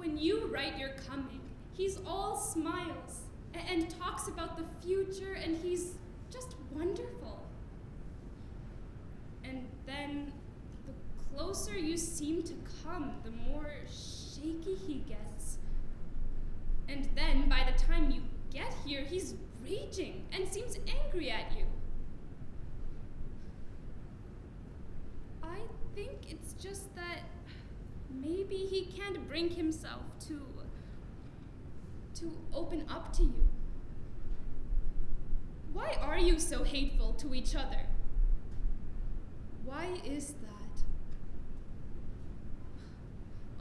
When you write you're coming, he's all smiles and talks about the future, and he's just wonderful. And then the closer you seem to come, the more shaky he gets. And then by the time you get here, he's raging and seems angry at you. I think it's just that maybe he can't bring himself to open up to you. Why are you so hateful to each other? Why is that?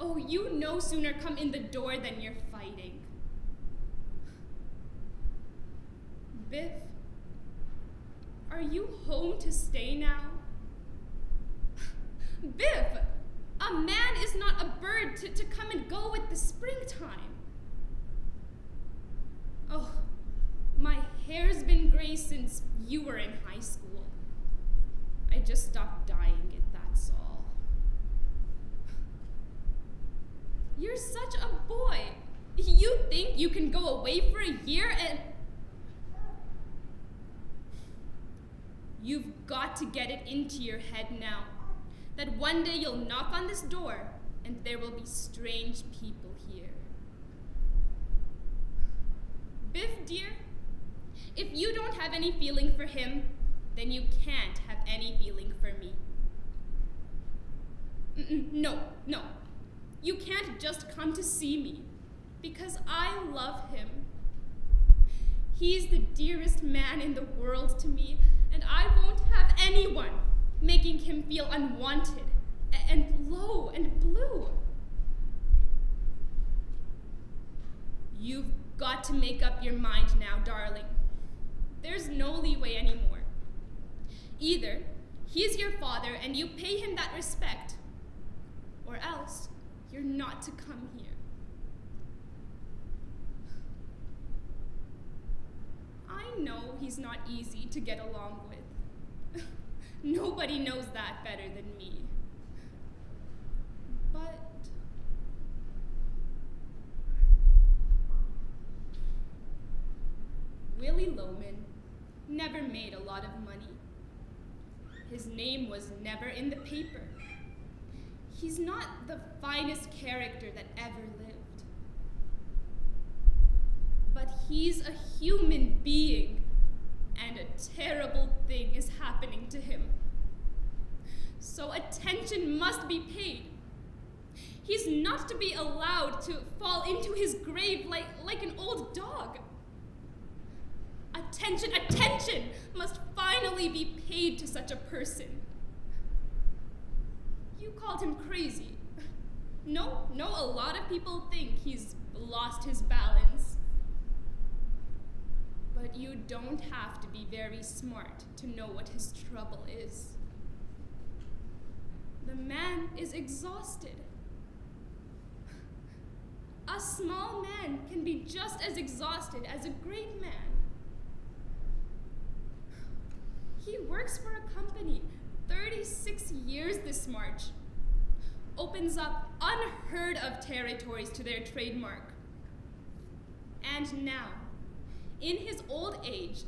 Oh, you no sooner come in the door than you're fighting. Biff, are you home to stay now? Biff, a man is not a bird to come and go with the springtime. Oh, my hair's been gray since you were in high school. I just stopped dyeing it, that's all. You're such a boy. You think you can go away for a year and... You've got to get it into your head now that one day you'll knock on this door and there will be strange people here. Biff, dear, if you don't have any feeling for him, then you can't have any feeling for me. No. You can't just come to see me, because I love him. He's the dearest man in the world to me, and I won't have anyone making him feel unwanted and low and blue. You've got to make up your mind now, darling. There's no leeway anymore. Either he's your father and you pay him that respect, or else you're not to come here. I know he's not easy to get along with. Nobody knows that better than me. But Willie Loman never made a lot of money. His name was never in the paper. He's not the finest character that ever lived. But he's a human being, and a terrible thing is happening to him. So attention must be paid. He's not to be allowed to fall into his grave like an old dog. Attention must finally be paid to such a person. You called him crazy. No, a lot of people think he's lost his balance. But you don't have to be very smart to know what his trouble is. The man is exhausted. A small man can be just as exhausted as a great man. He works for a company 36 years this March. Opens up unheard of territories to their trademark. And now, in his old age,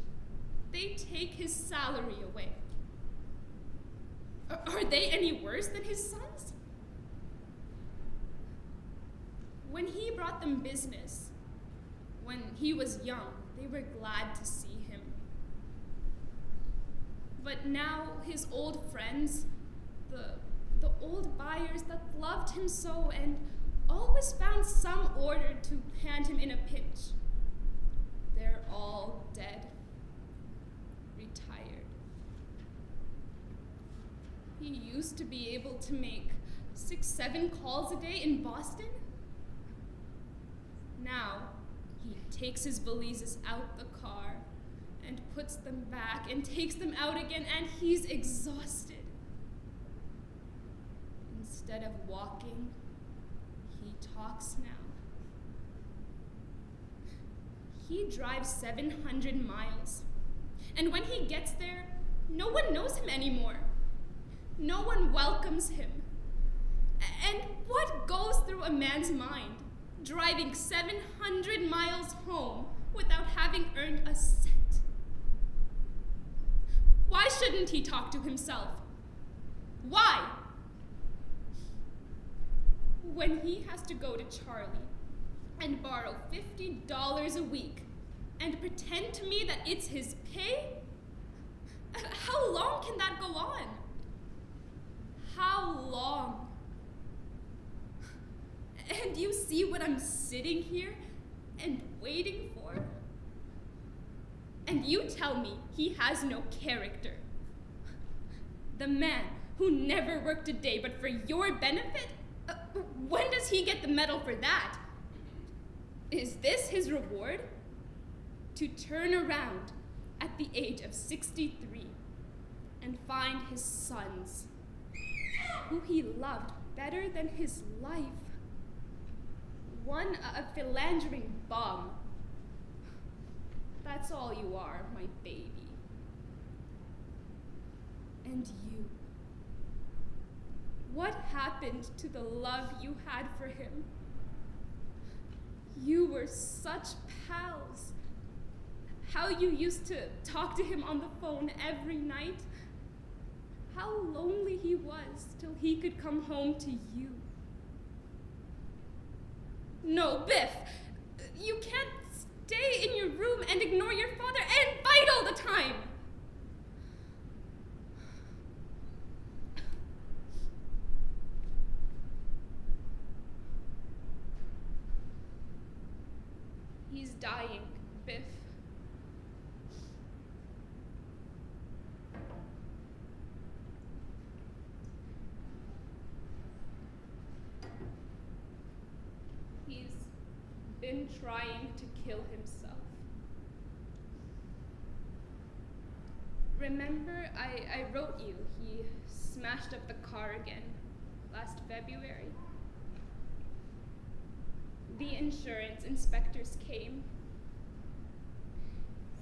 they take his salary away. Are they any worse than his sons? When he brought them business, when he was young, they were glad to see him. But now his old friends, the old buyers that loved him so and always found some order to hand him in a pinch, they're all dead, retired. He used to be able to make 6-7 calls a day in Boston. Now, he takes his valises out the car and puts them back and takes them out again, and he's exhausted. Instead of walking, he talks now. He drives 700 miles, and when he gets there, no one knows him anymore. No one welcomes him. And what goes through a man's mind driving 700 miles home without having earned a cent. Why shouldn't he talk to himself? Why? When he has to go to Charlie and borrow $50 a week and pretend to me that it's his pay, how long can that go on? How long? And you see what I'm sitting here and waiting for? And you tell me he has no character. The man who never worked a day but for your benefit? When does he get the medal for that? Is this his reward? To turn around at the age of 63 and find his sons, who he loved better than his life, one a philandering bum. That's all you are, my baby. And you. What happened to the love you had for him? You were such pals. How you used to talk to him on the phone every night. How lonely he was till he could come home to you. No, Biff, you can't stay in your room and ignore your father and fight all the time. He's dying, Biff. He's been trying to kill himself. Remember, I wrote you he smashed up the car again last February? The insurance inspectors came.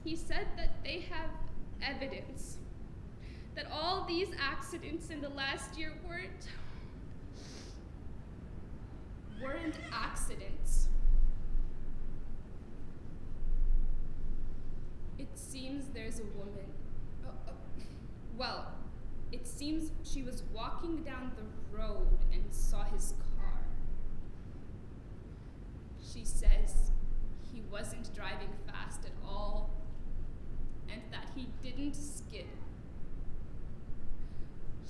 He said that they have evidence that all these accidents in the last year weren't accidents. It seems there's a woman. Well, it seems she was walking down the road and saw his car. She says he wasn't driving fast at all and that he didn't skid.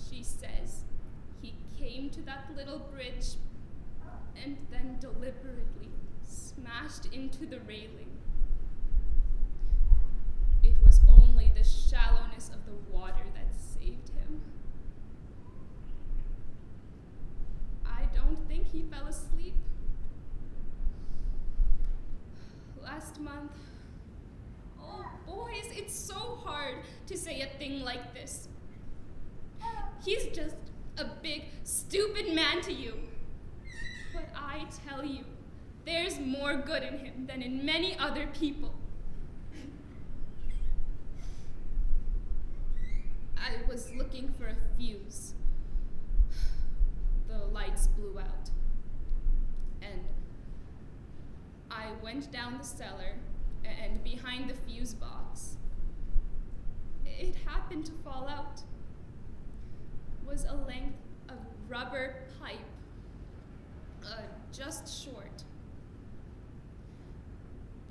She says he came to that little bridge and then deliberately smashed into the railing. It was only the shallowness of the water that saved him. I don't think he fell asleep. Last month, oh boys, it's so hard to say a thing like this. He's just a big, stupid man to you. But I tell you, there's more good in him than in many other people. I was looking for a fuse. The lights blew out. And I went down the cellar, and behind the fuse box, it happened to fall out. Was a length of rubber pipe, just short.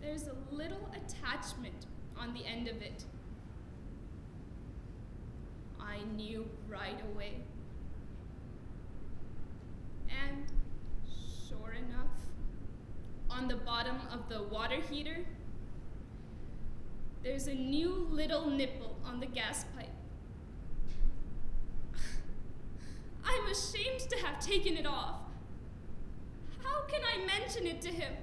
There's a little attachment on the end of it. I knew right away. And sure enough, on the bottom of the water heater, there's a new little nipple on the gas pipe. I'm ashamed to have taken it off. How can I mention it to him?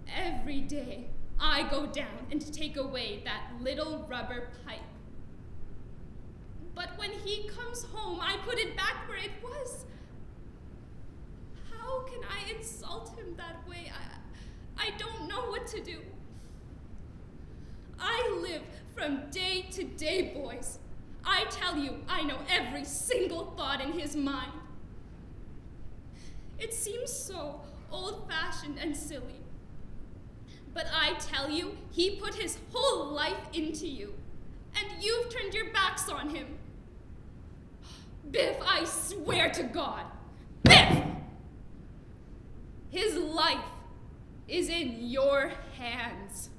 Every day, I go down and take away that little rubber pipe. But when he comes home, I put it back where it was. How can I insult him that way? I don't know what to do. I live from day to day, boys. I tell you, I know every single thought in his mind. It seems so old-fashioned and silly. But I tell you, he put his whole life into you, and you've turned your backs on him. Biff, I swear to God, Biff! His life is in your hands.